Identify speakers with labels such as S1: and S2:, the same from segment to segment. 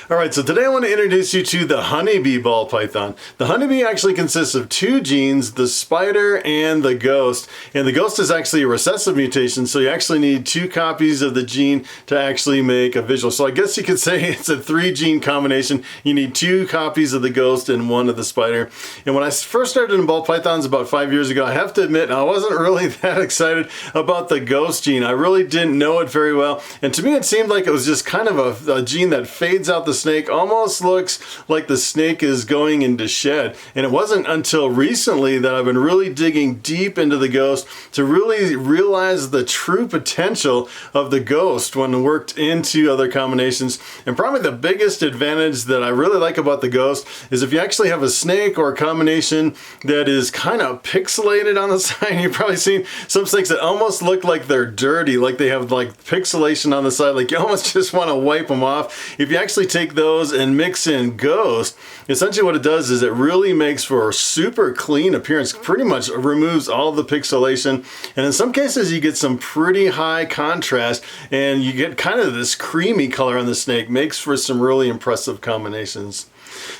S1: Alright, so today I want to introduce you to the Honeybee ball python. The Honeybee actually consists of two genes, the spider and the ghost. And the ghost is actually a recessive mutation, so you actually need two copies of the gene to actually make a visual. So I guess you could say it's a 3-gene combination. You need 2 copies of the ghost and 1 of the spider. And when I first started in ball pythons about 5 years ago, I have to admit I wasn't really that excited about the ghost gene. I really didn't know it very well. And to me it seemed like it was just kind of a gene that fades out the snake, almost looks like the snake is going into shed. And it wasn't until recently that I've been really digging deep into the ghost to really realize the true potential of the ghost when worked into other combinations. And probably the biggest advantage that I really like about the ghost is if you actually have a snake or a combination that is kind of pixelated on the side. You've probably seen some snakes that almost look like they're dirty, like they have like pixelation on the side, like you almost just want to wipe them off. If you actually take those and mix in ghost, essentially what it does is it really makes for a super clean appearance, pretty much removes all the pixelation, and in some cases you get some pretty high contrast and you get kind of this creamy color on the snake, makes for some really impressive combinations.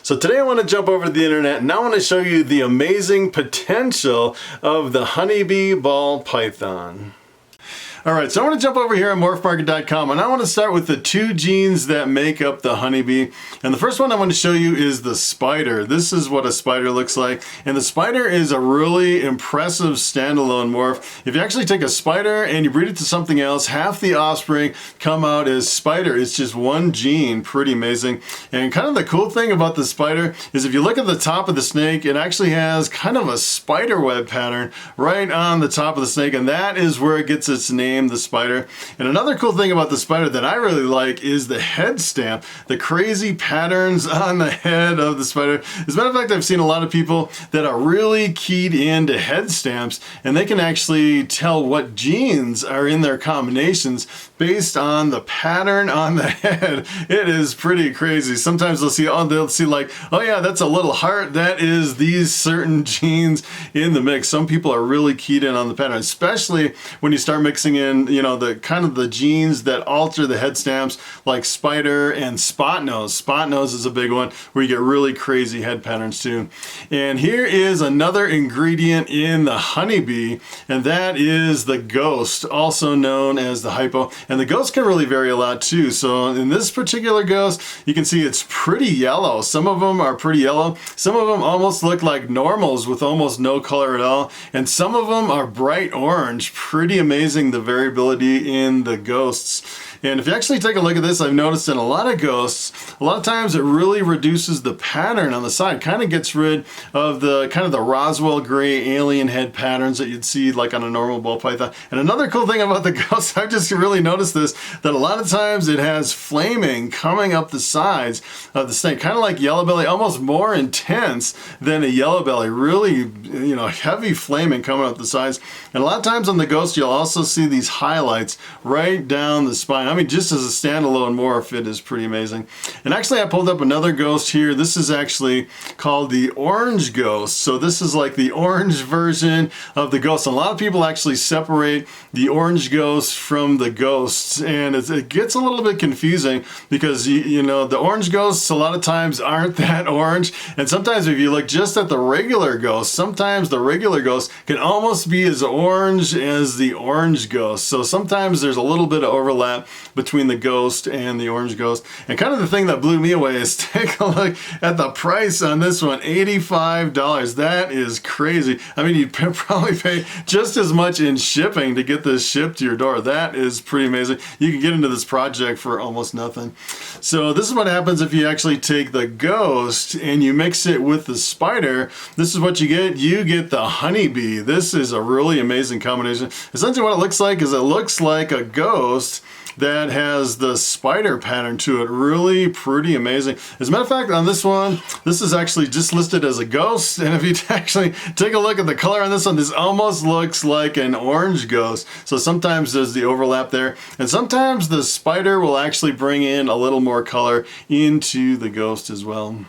S1: So today I want to jump over to the internet and I want to show you the amazing potential of the Honeybee ball python. Alright, so I want to jump over here on Morphmarket.com and I want to start with the 2 genes that make up the Honeybee. And the first one I want to show you is the spider. This is what a spider looks like. And the spider is a really impressive standalone morph. If you actually take a spider and you breed it to something else, half the offspring come out as spider. It's just 1 gene. Pretty amazing. And kind of the cool thing about the spider is if you look at the top of the snake, it actually has kind of a spider web pattern right on the top of the snake, and that is where it gets its name, the spider. And another cool thing about the spider that I really like is the head stamp, the crazy patterns on the head of the spider. As a matter of fact, I've seen a lot of people that are really keyed into head stamps, and they can actually tell what genes are in their combinations based on the pattern on the head. It is pretty crazy. Sometimes they'll see like, oh yeah, that's a little heart, that is these certain genes in the mix. Some people are really keyed in on the pattern, especially when you start mixing in, you know, the kind of the genes that alter the head stamps, like spider and spot nose. Spot nose is a big one where you get really crazy head patterns too. And here is another ingredient in the Honeybee, and that is the ghost, also known as the hypo. And the ghost can really vary a lot too. So in this particular ghost, you can see it's pretty yellow. Some of them are pretty yellow. Some of them almost look like normals with almost no color at all. And some of them are bright orange. Pretty amazing the variability in the ghosts. And if you actually take a look at this, I've noticed in a lot of ghosts, a lot of times it really reduces the pattern on the side, kind of gets rid of the kind of the Roswell gray alien head patterns that you'd see like on a normal ball python. And another cool thing about the ghost, I've just really noticed this, that a lot of times it has flaming coming up the sides of the snake, kind of like yellow belly, almost more intense than a yellow belly, really, you know, heavy flaming coming up the sides. And a lot of times on the ghost, you'll also see these highlights right down the spine. I mean, just as a standalone morph, it is pretty amazing. And actually, I pulled up another ghost here. This is actually called the orange ghost. So this is like the orange version of the ghost. And a lot of people actually separate the orange ghost from the ghosts, and it gets a little bit confusing because you know, the orange ghosts a lot of times aren't that orange. And sometimes if you look just at the regular ghost, sometimes the regular ghost can almost be as orange as the orange ghost. So sometimes there's a little bit of overlap between the ghost and the orange ghost. And kind of the thing that blew me away is take a look at the price on this one, $85. That is crazy. I mean, you'd probably pay just as much in shipping to get this shipped to your door. That is pretty amazing. You can get into this project for almost nothing. So this is what happens if you actually take the ghost and you mix it with the spider. This is what you get. You get the Honeybee. This is a really amazing combination. Essentially what it looks like is it looks like a ghost that has the spider pattern to it. Really pretty amazing. As a matter of fact, on this one, this is actually just listed as a ghost, and if you actually take a look at the color on this one, this almost looks like an orange ghost. So sometimes there's the overlap there, and sometimes the spider will actually bring in a little more color into the ghost as well.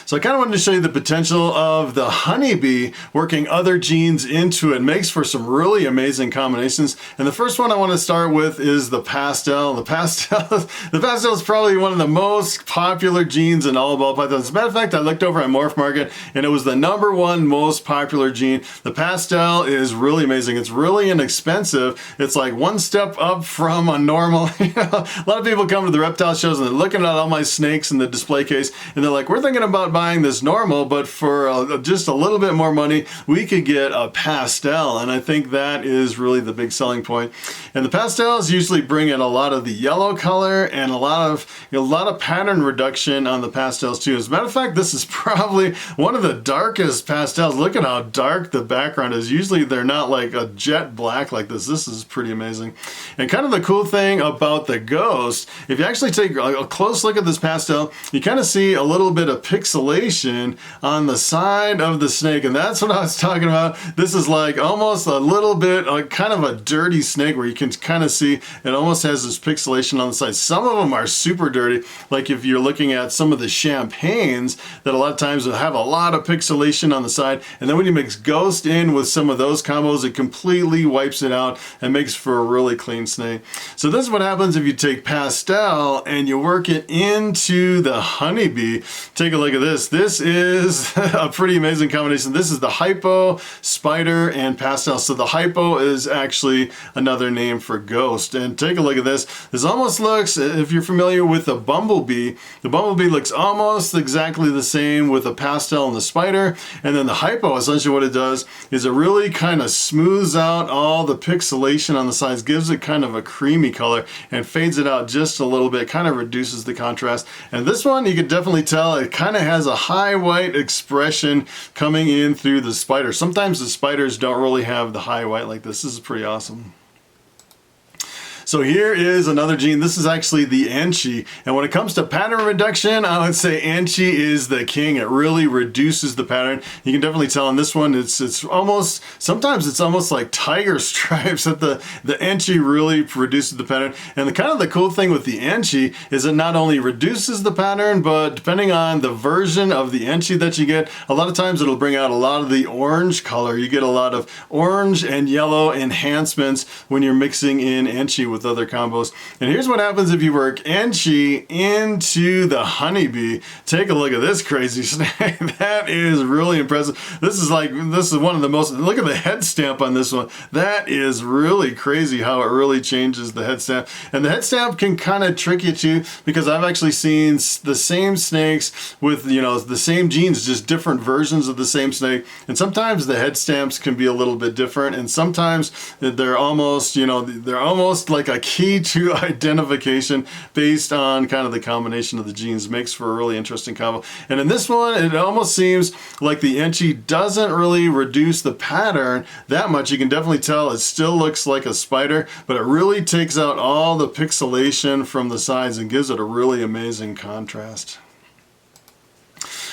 S1: So I kind of wanted to show you the potential of the Honeybee working other genes into it. It makes for some really amazing combinations. And the first one I want to start with is the Pastel. The Pastel is probably one of the most popular genes in all of ball pythons. As a matter of fact, I looked over at Morphmarket and it was the #1 most popular gene. The Pastel is really amazing. It's really inexpensive. It's like one step up from a normal. A lot of people come to the reptile shows and they're looking at all my snakes in the display case and they're like, we're thinking about buying this normal, but for just a little bit more money, we could get a Pastel. And I think that is really the big selling point. And the Pastels usually bring in a lot of the yellow color and a lot of pattern reduction on the Pastels too. As a matter of fact, this is probably one of the darkest Pastels. Look at how dark the background is. Usually they're not like a jet black like this. This is pretty amazing. And kind of the cool thing about the Ghost, if you actually take a close look at this Pastel, you kind of see a little bit of pixelation on the side of the snake, and that's what I was talking about. This is like almost a little bit kind of a dirty snake where you can kind of see it almost has this pixelation on the side. Some of them are super dirty, like if you're looking at some of the champagnes that a lot of times will have a lot of pixelation on the side, and then when you mix Ghost in with some of those combos, it completely wipes it out and makes for a really clean snake. So this is what happens if you take Pastel and you work it into the Honeybee. Take a look at this. This is a pretty amazing combination. This is the Hypo, Spider, and Pastel. So the Hypo is actually another name for Ghost. And take a look at this. This almost looks, if you're familiar with the Bumblebee looks almost exactly the same with the Pastel and the Spider. And then the Hypo, essentially what it does is it really kind of smooths out all the pixelation on the sides, gives it kind of a creamy color and fades it out just a little bit, kind of reduces the contrast. And this one, you can definitely tell it kind of has a high white expression coming in through the Spider. Sometimes the Spiders don't really have the high white like this. This is pretty awesome. So here is another gene. This is actually the Anchee. And when it comes to pattern reduction, I would say Anchee is the king. It really reduces the pattern. You can definitely tell on this one, it's almost, sometimes it's almost like tiger stripes that the Anchee really reduces the pattern. And the cool thing with the Anchee is it not only reduces the pattern, but depending on the version of the Anchee that you get, a lot of times it'll bring out a lot of the orange color. You get a lot of orange and yellow enhancements when you're mixing in Anchee with other combos. And here's what happens if you work Anchee into the Honeybee. Take a look at this crazy snake. That is really impressive. This is one of the most, look at the head stamp on this one. That is really crazy how it really changes the head stamp. And the head stamp can kind of trick you too, because I've actually seen the same snakes with, the same genes, just different versions of the same snake. And sometimes the head stamps can be a little bit different, and sometimes they're almost, they're almost like a key to identification based on kind of the combination of the genes. Makes for a really interesting combo. And in this one, it almost seems like the Anchee doesn't really reduce the pattern that much. You can definitely tell it still looks like a spider, but it really takes out all the pixelation from the sides and gives it a really amazing contrast.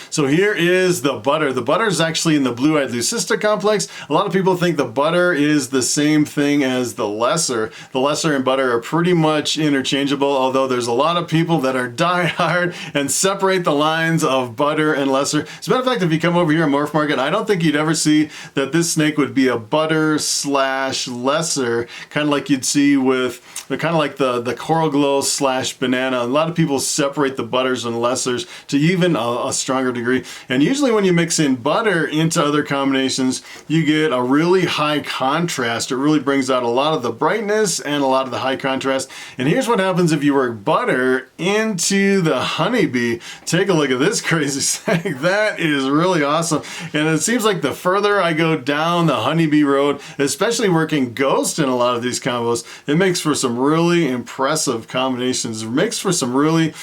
S1: So here is the Butter. The Butter is actually in the blue-eyed leucistic complex. A lot of people think the Butter is the same thing as the Lesser. The Lesser and Butter are pretty much interchangeable, although there's a lot of people that are die-hard and separate the lines of Butter and Lesser. As a matter of fact, if you come over here at Morphmarket, I don't think you'd ever see that this snake would be a Butter / Lesser, kind of like you'd see with, kind of like the Coral Glow / Banana. A lot of people separate the Butters and Lessers to even a stronger degree. And usually when you mix in Butter into other combinations, you get a really high contrast. It really brings out a lot of the brightness and a lot of the high contrast. And here's what happens if you work Butter into the Honeybee. Take a look at this crazy snake. That is really awesome. And it seems like the further I go down the Honeybee road, especially working Ghost in a lot of these combos, it makes for some really impressive combinations. It makes for some really,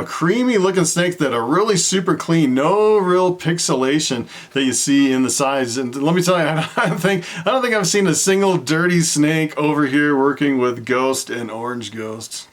S1: creamy looking snakes that are really super clean. No real pixelation that you see in the sides. And let me tell you, I don't think I've seen a single dirty snake over here working with Ghost and Orange Ghosts.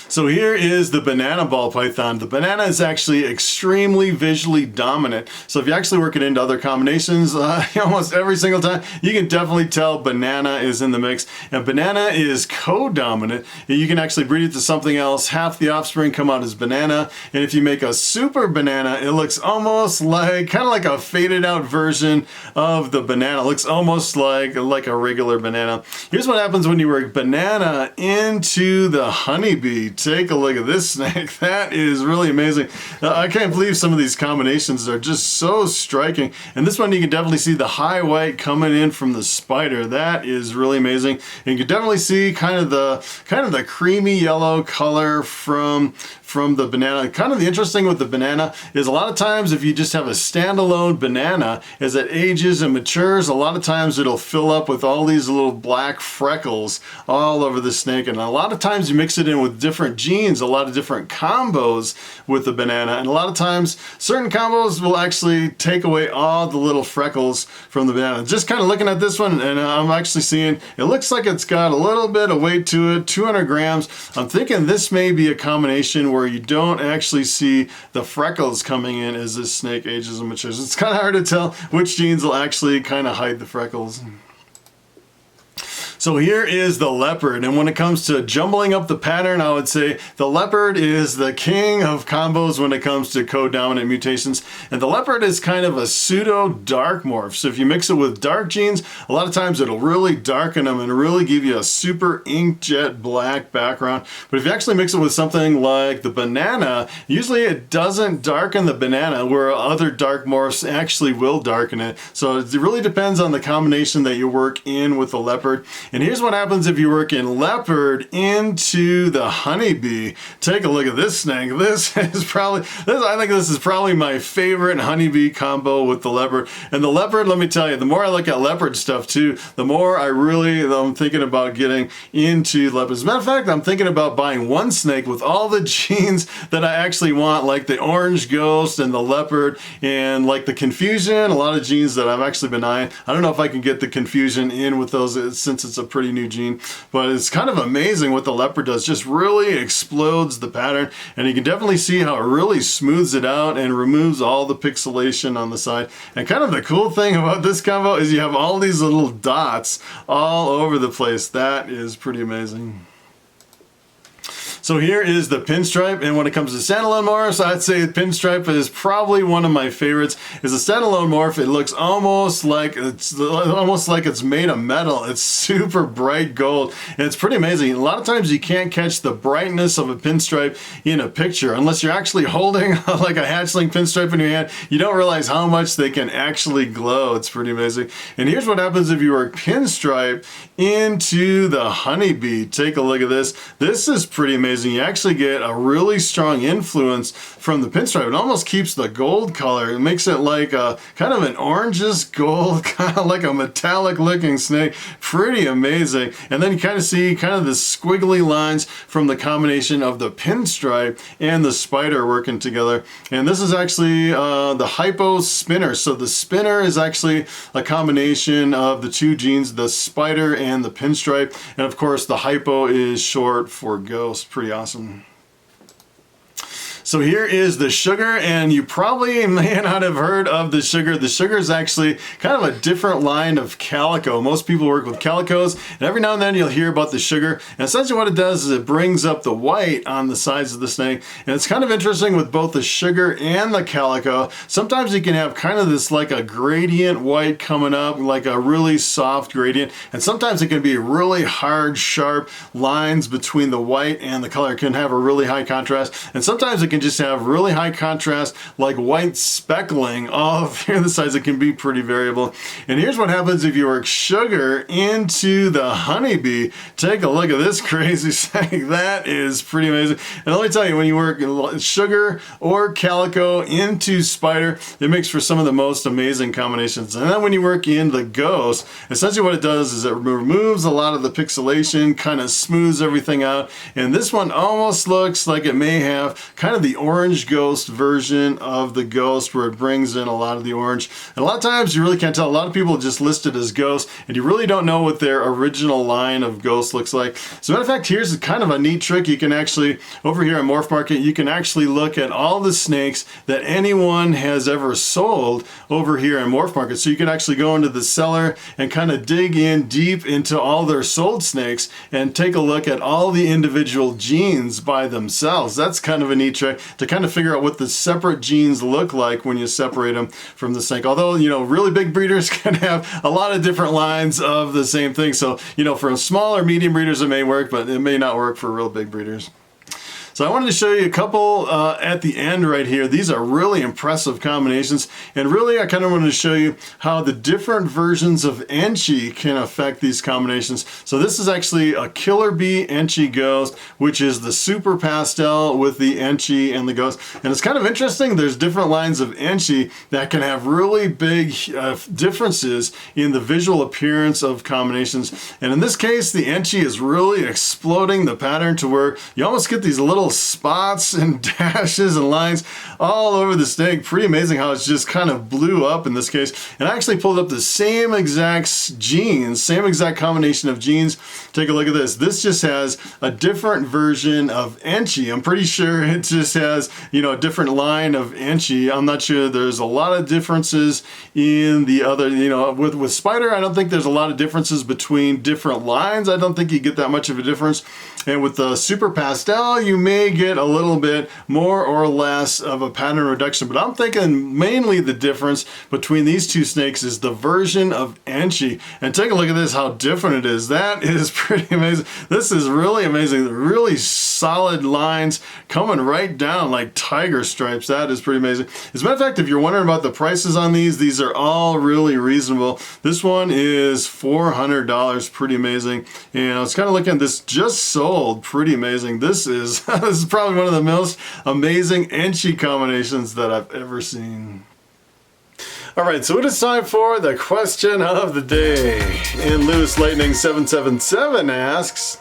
S1: So here is the banana ball python. The banana is actually extremely visually dominant. So if you actually work it into other combinations, almost every single time, you can definitely tell banana is in the mix. And banana is co-dominant. You can actually breed it to something else. Half the offspring come out as banana. And if you make a super banana, it looks almost like, kind of like a faded out version of the banana. It looks almost like a regular banana. Here's what happens when you work banana into the honeybee. Take a look at this snake. That is really amazing. I can't believe some of these combinations are just so striking. And this one you can definitely see the high white coming in from the spider. That is really amazing. And you can definitely see kind of the creamy yellow color from the banana. Kind of the interesting with the banana is a lot of times if you just have a standalone banana, as it ages and matures, a lot of times it'll fill up with all these little black freckles all over the snake. And a lot of times you mix it in with different genes, a lot of different combos with the banana. And a lot of times certain combos will actually take away all the little freckles from the banana. Just kind of looking at this one, and I'm actually seeing, it looks like it's got a little bit of weight to it, 200 grams. I'm thinking this may be a combination where you don't actually see the freckles coming in as this snake ages and matures. It's kind of hard to tell which genes will actually kind of hide the freckles. So here is the leopard, and when it comes to jumbling up the pattern, I would say the leopard is the king of combos when it comes to co-dominant mutations. And the leopard is kind of a pseudo dark morph. So if you mix it with dark genes, a lot of times it'll really darken them and really give you a super inkjet black background. But if you actually mix it with something like the banana, usually it doesn't darken the banana, where other dark morphs actually will darken it. So it really depends on the combination that you work in with the leopard. And here's what happens if you work in leopard into the honeybee. Take a look at this snake. I think this is probably my favorite honeybee combo with the leopard. And the leopard, let me tell you, the more I look at leopard stuff too, the more I'm thinking about getting into leopards. As a matter of fact, I'm thinking about buying one snake with all the genes that I actually want, like the orange ghost and the leopard and like the confusion, a lot of genes that I've actually been eyeing. I don't know if I can get the confusion in with those since it's a pretty new gene, but it's kind of amazing what the leopard does. Just really explodes the pattern, and you can definitely see how it really smooths it out and removes all the pixelation on the side. And kind of the cool thing about this combo is you have all these little dots all over the place. That is pretty amazing. So here is the pinstripe, and when it comes to standalone morphs, I'd say pinstripe is probably one of my favorites. Is a standalone morph, it looks almost like it's made of metal. It's super bright gold, and it's pretty amazing. A lot of times you can't catch the brightness of a pinstripe in a picture unless you're actually holding like a hatchling pinstripe in your hand. You don't realize how much they can actually glow. It's pretty amazing. And here's what happens if you work pinstripe into the honeybee. Take a look at this. This is pretty amazing. You actually get a really strong influence from the pinstripe. It almost keeps the gold color. It makes it like a kind of an orangish gold, kind of like a metallic looking snake. Pretty amazing. And then you kind of see kind of the squiggly lines from the combination of the pinstripe and the spider working together. And this is actually the hypo spinner. So the spinner is actually a combination of the two genes, the spider and the pinstripe. And of course the hypo is short for ghost. Pretty awesome. So here is the sugar, and you probably may not have heard of the sugar. The sugar is actually kind of a different line of calico. Most people work with calicos, and every now and then you'll hear about the sugar. And essentially what it does is it brings up the white on the sides of the snake. And it's kind of interesting with both the sugar and the calico. Sometimes you can have kind of this like a gradient white coming up, like a really soft gradient. And sometimes it can be really hard, sharp lines between the white and the color. It can have a really high contrast. And sometimes it can just have really high contrast, like white speckling all through the sides. It can be pretty variable. And here's what happens if you work sugar into the honeybee. Take a look at this crazy snake. That is pretty amazing. And let me tell you, when you work sugar or calico into spider, it makes for some of the most amazing combinations. And then when you work in the ghost, essentially what it does is it removes a lot of the pixelation, kind of smooths everything out. And this one almost looks like it may have kind of the the orange ghost version of the ghost, where it brings in a lot of the orange. And a lot of times you really can't tell. A lot of people just list it as ghost, and you really don't know what their original line of ghost looks like. As a matter of fact, here's kind of a neat trick. You can actually, over here at Morphmarket, you can actually look at all the snakes that anyone has ever sold over here in Morphmarket. So you can actually go into the seller and kind of dig in deep into all their sold snakes and take a look at all the individual genes by themselves. That's kind of a neat trick to kind of figure out what the separate genes look like when you separate them from the snake. Although, you know, really big breeders can have a lot of different lines of the same thing. So, you know, for small or medium breeders it may work, but it may not work for real big breeders. So I wanted to show you a couple at the end right here. These are really impressive combinations, and really I kind of wanted to show you how the different versions of Anchee can affect these combinations. So this is actually a Killer Bee Anchee Ghost, which is the Super Pastel with the Anchee and the Ghost. And it's kind of interesting, there's different lines of Anchee that can have really big differences in the visual appearance of combinations. And in this case, the Anchee is really exploding the pattern to where you almost get these little spots and dashes and lines all over the snake. Pretty amazing how it's just kind of blew up in this case. And I actually pulled up the same exact genes, same exact combination of genes. Take a look at this. This just has a different version of Anchee. I'm pretty sure it just has, you know, a different line of Anchee. I'm not sure there's a lot of differences in the other, you know, with Spider, I don't think there's a lot of differences between different lines. I don't think you get that much of a difference. And with the Super Pastel, you may get a little bit more or less of a pattern reduction, but I'm thinking mainly the difference between these two snakes is the version of Anchee. And take a look at this, how different it is. That is pretty amazing. This is really amazing. Really solid lines coming right down like tiger stripes. That is pretty amazing. As a matter of fact, if you're wondering about the prices on these are all really reasonable. This one is $400, pretty amazing. And I was kind of looking at this just sold, pretty amazing. This is this is probably one of the most amazing Anchee combinations that I've ever seen. All right, so it is time for the question of the day. And Lewis Lightning 777 asks,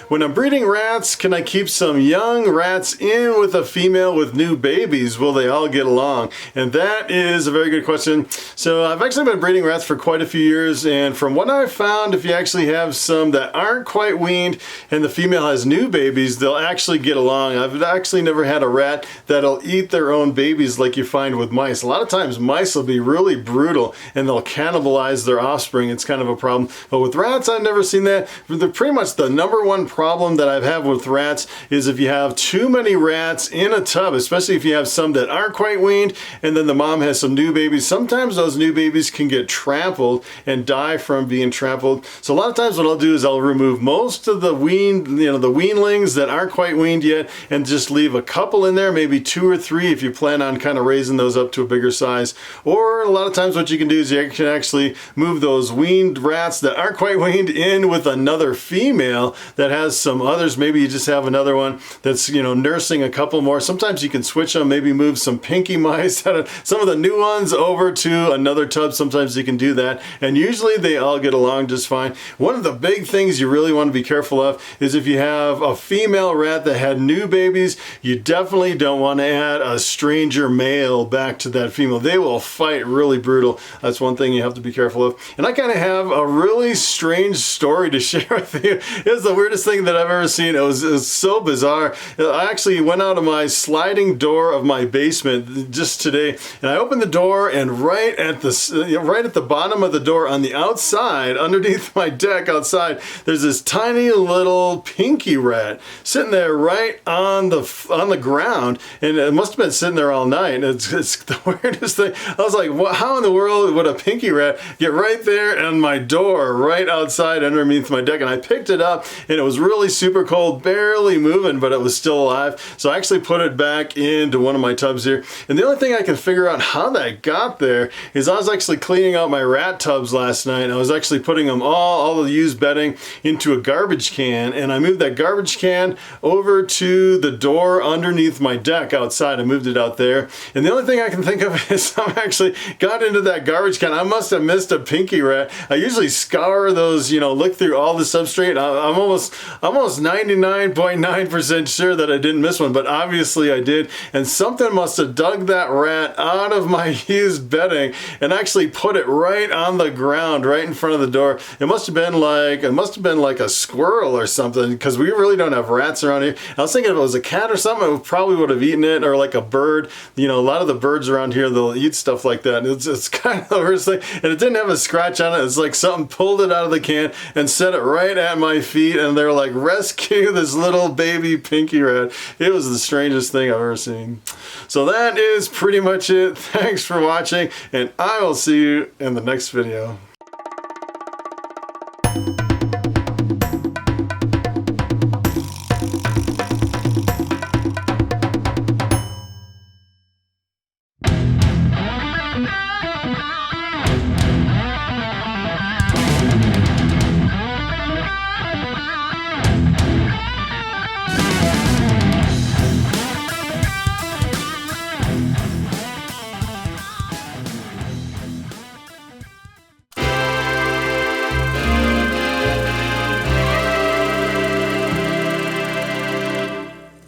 S1: when I'm breeding rats, can I keep some young rats in with a female with new babies? Will they all get along? And that is a very good question. So I've actually been breeding rats for quite a few years, and from what I've found, if you actually have some that aren't quite weaned and the female has new babies, they'll actually get along. I've actually never had a rat that'll eat their own babies like you find with mice. A lot of times mice will be really brutal and they'll cannibalize their offspring. It's kind of a problem. But with rats, I've never seen that. Pretty much the number one problem that I've had with rats is if you have too many rats in a tub, especially if you have some that aren't quite weaned and then the mom has some new babies, sometimes those new babies can get trampled and die from being trampled. So a lot of times what I'll do is I'll remove most of the the weanlings that aren't quite weaned yet and just leave a couple in there, maybe 2 or 3 if you plan on kind of raising those up to a bigger size. Or a lot of times what you can do is you can actually move those weaned rats that aren't quite weaned in with another female that has some others. Maybe you just have another one that's, you know, nursing a couple more. Sometimes you can switch them, maybe move some pinky mice, some of the new ones over to another tub. Sometimes you can do that, and usually they all get along just fine. One of the big things you really want to be careful of is if you have a female rat that had new babies, you definitely don't want to add a stranger male back to that female. They will fight really brutal. That's one thing you have to be careful of. And I kind of have a really strange story to share with you. It's the weirdest thing that I've ever seen. It was so bizarre. I actually went out of my sliding door of my basement just today, and I opened the door, and right at the bottom of the door on the outside, underneath my deck outside, there's this tiny little pinky rat sitting there right on the ground, and it must have been sitting there all night. It's the weirdest thing. I was like, how in the world would a pinky rat get right there on my door, right outside underneath my deck? And I picked it up, and it was really super cold, barely moving, but it was still alive. So I actually put it back into one of my tubs here. And the only thing I can figure out how that got there is I was actually cleaning out my rat tubs last night. I was actually putting them all the used bedding into a garbage can, and I moved that garbage can over to the door underneath my deck outside. I moved it out there. And the only thing I can think of is I actually got into that garbage can. I must have missed a pinky rat. I usually scour those, you know, look through all the substrate. I'm almost 99.9% sure that I didn't miss one, but obviously I did. And something must have dug that rat out of my used bedding and actually put it right on the ground, right in front of the door. It must have been like a squirrel or something, because we really don't have rats around here. I was thinking if it was a cat or something, it probably would have eaten it, or like a bird. You know, a lot of the birds around here, they'll eat stuff like that. It's kind of the worst thing. And it didn't have a scratch on it. It's like something pulled it out of the can and set it right at my feet, and they're like, rescue this little baby pinky rat. It was the strangest thing I've ever seen. So that is pretty much it. Thanks for watching, and I will see you in the next video.